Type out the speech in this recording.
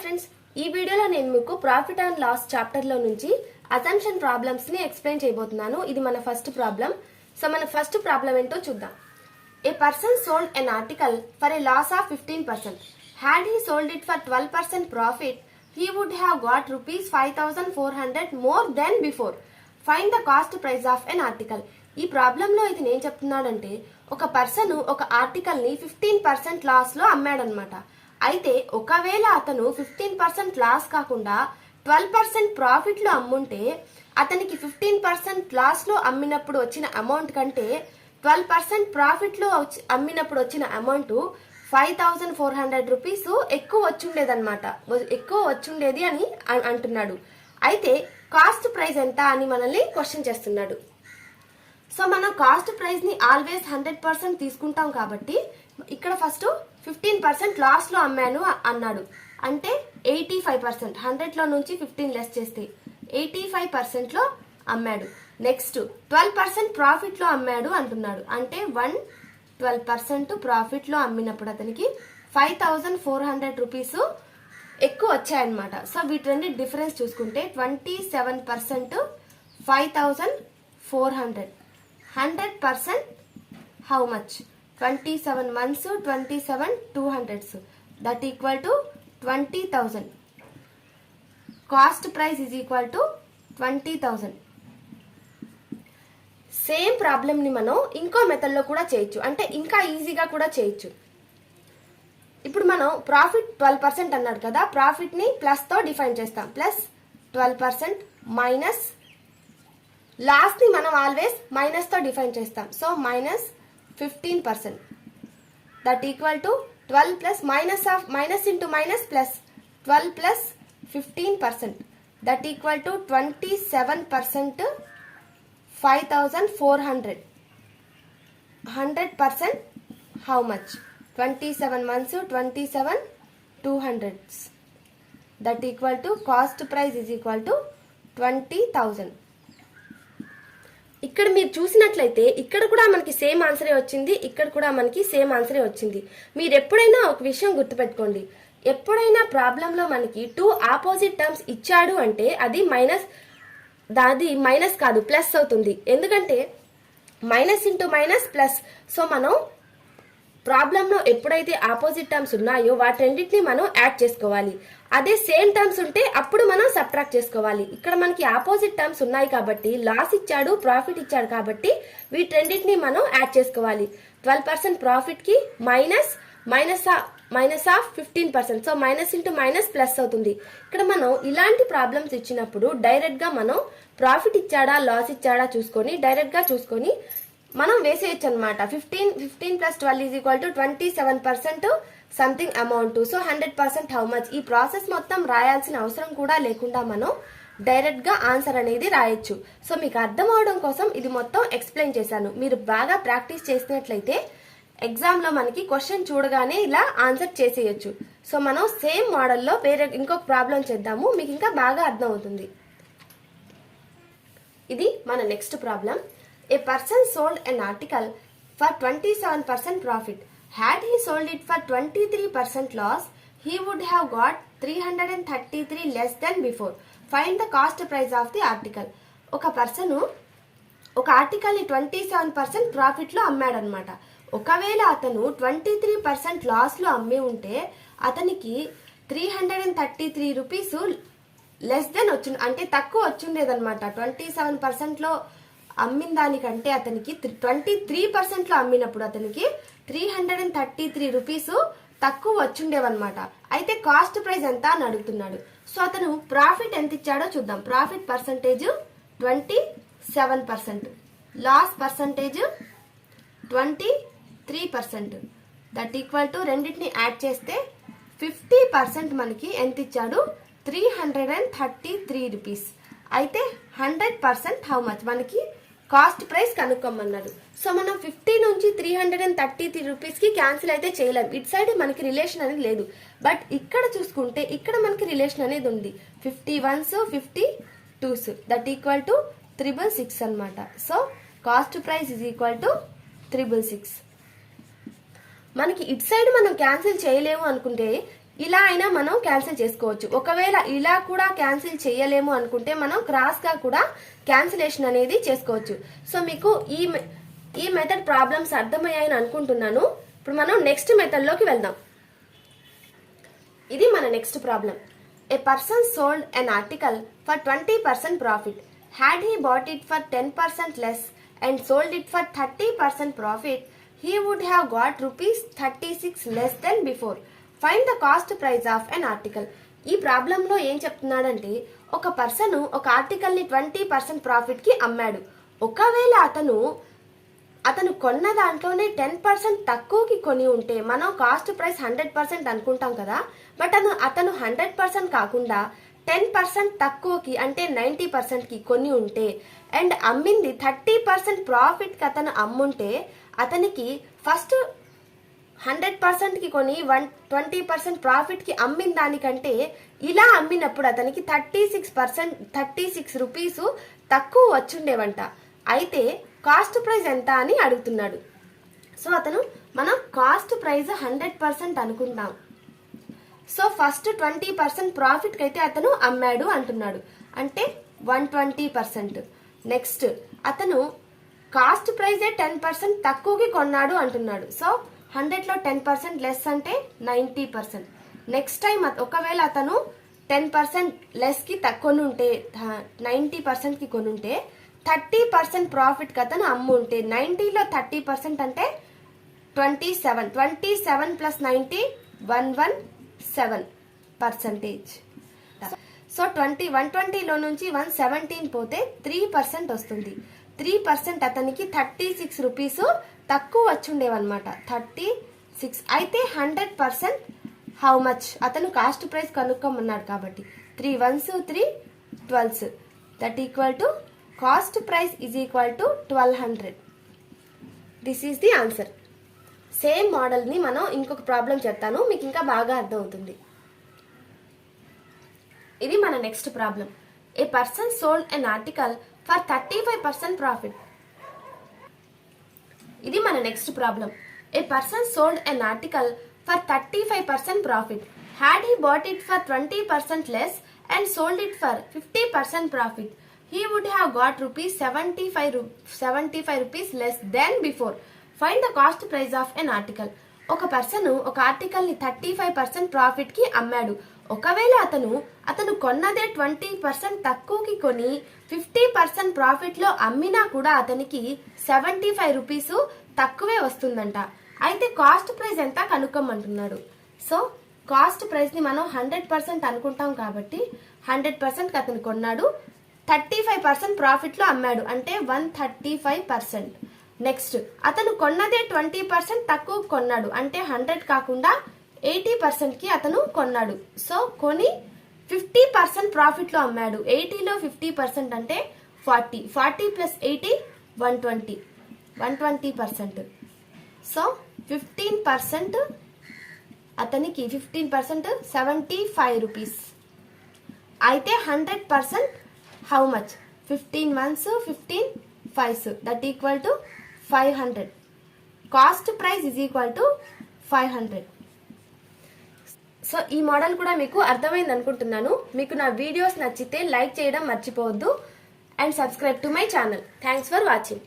Friends, ఈ వీడియోలో నేను మీకు ప్రాఫిట్ అండ్ లాస్ చాప్టర్ లో నుంచి అసంప్షన్ ప్రాబ్లమ్స్ ని ఎక్స్ప్లెయిన్ చేయబోతున్నాను. ఇది మన ఫస్ట్ ప్రాబ్లం. సో మన ఫస్ట్ ప్రాబ్లం ఏంటో చూద్దాం. A person sold an article for a loss of 15%. Had he sold it for 12% profit, he would have got rupees 5400 more than before. Find the cost price of an article. ఈ ప్రాబ్లంలో ఇది నేను చెప్తున్నాడంటే ఒక person ఒక article ని 15% loss లో అమ్మాడనమాట. అయితే ఒకవేళ అతను 15% లాస్ కాకుండా 12% ప్రాఫిట్ లో అమ్ముంటే అతనికి 15% లాస్ లో అమ్మినప్పుడు వచ్చిన అమౌంట్ కంటే 12% ప్రాఫిట్ లో అమ్మినప్పుడు వచ్చిన అమౌంట్ 5400 రూపీస్ ఎక్కువ వచ్చుండేదన్నమాట. ఎక్కువ వచ్చుండేది అని అంటున్నాడు. అయితే కాస్ట్ ప్రైస్ ఎంత అని మనల్ని క్వశ్చన్ చేస్తున్నాడు. సో మనం కాస్ట్ ప్రైస్ ని ఆల్వేస్ 100% తీసుకుంటాం కాబట్టి ఇక్కడ ఫస్ట్ 15% లాస్ లో అమ్మాను అన్నాడు. అంటే 85%, 100 లో నుంచి 15 లెస్ చేస్తే 85% లో అమ్మాడు. నెక్స్ట్ 12% ప్రాఫిట్ లో అమ్మాడు అంటున్నాడు. అంటే 12% ప్రాఫిట్ లో అమ్మినప్పుడు అతనికి 5400 రూపీస్ ఎక్కువ వచ్చాయన్నమాట. సో వీటి రెండు డిఫరెన్స్ చూసుకుంటే 27% 5400, 100% how much? 27 months 27 200s, that equal to 20,000. Cost price is equal to 20,000. Same problem ని మనం ఇంకో మెథడ్ లో కూడా చేయొచ్చు, అంటే ఇంకా ఈజీగా కూడా చేయొచ్చు. ఇప్పుడు మనం ప్రాఫిట్ 12% అన్నాడు కదా, ప్రాఫిట్ ని ప్లస్ తో డిఫైన్ చేస్తాం. ప్లస్ 12% మైనస్ లాస్ ని మనం ఆల్వేస్ మైనస్ తో డిఫైన్ చేస్తాం. So minus 15%, that equal to 12 plus minus into minus plus 12 plus 15%, that equal to 27%, 5400. 100% how much? 27 months 27 200s, that equal to cost price is equal to 20,000. ఇక్కడ మీరు చూసినట్లయితే ఇక్కడ కూడా మనకి సేమ్ ఆన్సరే వచ్చింది, ఇక్కడ కూడా మనకి సేమ్ ఆన్సరే వచ్చింది. మీరు ఎప్పుడైనా ఒక విషయం గుర్తుపెట్టుకోండి, ఎప్పుడైనా ప్రాబ్లంలో మనకి 2 ఆపోజిట్ టర్మ్స్ ఇచ్చాడు అంటే అది మైనస్ కాదు, ప్లస్ అవుతుంది. ఎందుకంటే minus into minus plus. So మనం ప్రాబ్లంలో ఎప్పుడైతే ఆపోజిట్ టర్మ్స్ ఉన్నాయో వాటి రెండింటిని మనం యాడ్ చేసుకోవాలి. అదే సేమ్ టర్మ్స్ ఉంటే అప్పుడు మనం సబ్ట్రాక్ట్ చేసుకోవాలి. ఇక్కడ మనకి ఆపోజిట్ టర్మ్స్ ఉన్నాయి కాబట్టి లాస్ ఇచ్చాడు, ప్రాఫిట్ ఇచ్చాడు కాబట్టి వీటి రెండింటిని మనం యాడ్ చేసుకోవాలి. 12% ప్రాఫిట్ కి minus of 15%. So minus into minus plus అవుతుంది. ఇక్కడ మనం ఇలాంటి ప్రాబ్లమ్స్ ఇచ్చినప్పుడు డైరెక్ట్ గా మనం ప్రాఫిట్ ఇచ్చాడా లాస్ ఇచ్చాడా చూసుకొని డైరెక్ట్ గా చూసుకొని మనం వేసేయచ్చు అనమాట. 15 plus 12 is equal to 27% something amount. So 100% how much? ఈ ప్రాసెస్ మొత్తం రాయాల్సిన అవసరం కూడా లేకుండా మనం డైరెక్ట్ గా ఆన్సర్ అనేది రాయొచ్చు. సో మీకు అర్థం అవడం కోసం ఇది మొత్తం ఎక్స్ప్లెయిన్ చేశాను. మీరు బాగా ప్రాక్టీస్ చేసినట్లయితే ఎగ్జామ్ లో మనకి క్వశ్చన్ చూడగానే ఇలా ఆన్సర్ చేసేయచ్చు. సో మనం సేమ్ మోడల్లో వేరే ఇంకొక ప్రాబ్లం చేద్దాము, మీకు ఇంకా బాగా అర్థం అవుతుంది. ఇది మన next problem. A person sold an article for 27% profit. Had he sold it for 23% loss, he would have got 333 less than before. Find the cost price of the article. ఒక పర్సన్ ఒక ఆర్టికల్ ని 27% profit లో అమ్మాడనమాట. ఒకవేళ అతను 23% loss లో అమ్మి ఉంటే అతనికి 333 రూపీస్ లెస్ దెన్ వచ్చింది, అంటే తక్కువ వచ్చిండేదనమాట. 27% లో అమ్మిన దానికంటే అతనికి 23% లో అమ్మినప్పుడు అతనికి 333 రూపీస్ తక్కువ వచ్చిండేవన్నమాట. అయితే కాస్ట్ ప్రైస్ ఎంత అని అడుగుతున్నాడు. సో అతను ప్రాఫిట్ ఎంత ఇచ్చాడో చూద్దాం. Profit percentage 27%, loss percentage 23%, that equal to రెండింటిని యాడ్ చేస్తే 50% మనకి ఎంత ఇచ్చాడు? 333 రూపీస్. అయితే 100% హౌ మచ్? మనకి కాస్ట్ ప్రైస్ కనుక్కోమన్నాడు. సో మనం 50 నుంచి 333 రూపీస్ కి క్యాన్సిల్ అయితే చేయలేం. ఇటు సైడ్ మనకి రిలేషన్ అనేది లేదు. బట్ ఇక్కడ చూసుకుంటే ఇక్కడ మనకి రిలేషన్ అనేది ఉంది. 51s 52s, that equal to 666 అనమాట. So cost price is equal to 666. మనకి ఇటు సైడ్ మనం క్యాన్సిల్ చేయలేము అనుకుంటే ఇలా అయినా మనం క్యాన్సిల్ చేసుకోవచ్చు. ఒకవేళ ఇలా కూడా క్యాన్సిల్ చేయలేము అనుకుంటే మనం క్రాస్ గా కూడా క్యాన్సిలేషన్ అనేది చేసుకోవచ్చు. సో మీకు ఈ మెథడ్ ప్రాబ్లమ్స్ అర్థమయ్యాయని అనుకుంటున్నాను. ఇప్పుడు మనం నెక్స్ట్ మెథడ్ లోకి వెళ్దాం. ఇది మన next problem. A person sold an article for 20% profit. Had he bought it for 10% less and sold it for 30% profit, he would have got rupees 36 less than before. Find the cost price of an article. ఈ ప్రాబ్లంలో ఏం చెప్తున్నాడంటే, ఒక person ఒక article ని 20% profit కి అమ్మాడు. ఒకవేళ అతను కొన్న దాంట్లోనే 10% తక్కువకి కొని ఉంటే మనం కాస్ట్ ప్రైస్ 100% అనుకుంటాం కదా. బట్ అతను 100% కాకుండా 10% తక్కువకి అంటే 90% కి కొని ఉంటే అండ్ అమ్మింది 30% ప్రాఫిట్ కి అతను అమ్ముంటే అతనికి ఫస్ట్ 100% కి కొని 20% ప్రాఫిట్ కి అమ్మిన దానికంటే ఇలా అమ్మినప్పుడు అతనికి 36 రూపీస్ తక్కువ వచ్చుండేవంట. అయితే కాస్ట్ ప్రైస్ ఎంత అని అడుగుతున్నాడు. సో మనం కాస్ట్ ప్రైస్ 100% అనుకుందాం. సో ఫస్ట్ 20% ప్రాఫిట్ కి అయితే అతను అమ్మాడు అంటున్నాడు, అంటే 120%. నెక్స్ట్ అతను కాస్ట్ ప్రైజే 10% తక్కువకి కొన్నాడు అంటున్నాడు. సో 100 లో 10% లెస్ అంటే 90%. నెక్స్ట్ టైం ఒకవేళ అతను 10% లెస్ కి కొనుంటే 90% కి కొనుంటే 30% ప్రాఫిట్ కి అతను అమ్ముంటే 90లో 30% అంటే 27 ప్లస్ 90 117%. సో 120లో నుంచి 117 పోతే 3% వస్తుంది. 3% అతనికి 36 రూపీస్ తక్కువ వచ్చుండేవన్నమాట. 36 అయితే 100% హౌ మచ్ అతను కాస్ట్ ప్రైస్ కనుక్కోమన్నాడు కాబట్టి 3 1s 3 12s that equal to cost price is equal to 1200. This is the answer. Same model ని మనం ఇంకొక ప్రాబ్లం చెప్తాను, మీకు ఇంకా బాగా అర్థం అవుతుంది. ఇది మన next problem. A person sold an article for 35% profit. ఇది మన next problem. A person sold an article for 35% profit. Had he bought it for 20% less and sold it for 50% profit, he would have got rupees 75 rupees less than before. Find the cost price of an article. ఒక person ఒక article ని 35% profit కి అమ్మాడు. ఒకవేళ అతను కొన్నదే 20% తక్కువకి కొని 50% profit లో అమ్మినా కూడా అతనికి 75 రూపీస్ తక్కువే వస్తుందంట. అయితే కాస్ట్ ప్రైస్ ఎంత కనుక్కోమంటున్నాడు. సో కాస్ట్ ప్రైస్ ని మనం 100% అనుకుంటాం కాబట్టి 100% కి అతను కొన్నాడు, 35% ప్రాఫిట్ లో అమ్మాడు అంటే 135%. నెక్స్ట్ అతను కొన్నదే 20% తక్కువ కొన్నాడు అంటే 100 కాకుండా 80% కి అతను కొన్నాడు. సో కొని 50% ప్రాఫిట్ లో అమ్మాడు. 80లో 50% అంటే 40 ప్లస్ 80 120%. సో 15% అతనికి 15% 75 రూపీస్. అయితే 100% how much? 15 1s 15 5s that equal to 500. Cost price is equal to 500. So ఈ మోడల్ కూడా మీకు అర్థమైంది అనుకుంటున్నాను. మీకు నా వీడియోస్ నచ్చితే లైక్ చేయడం మర్చిపోవద్దు and subscribe to my channel. Thanks for watching.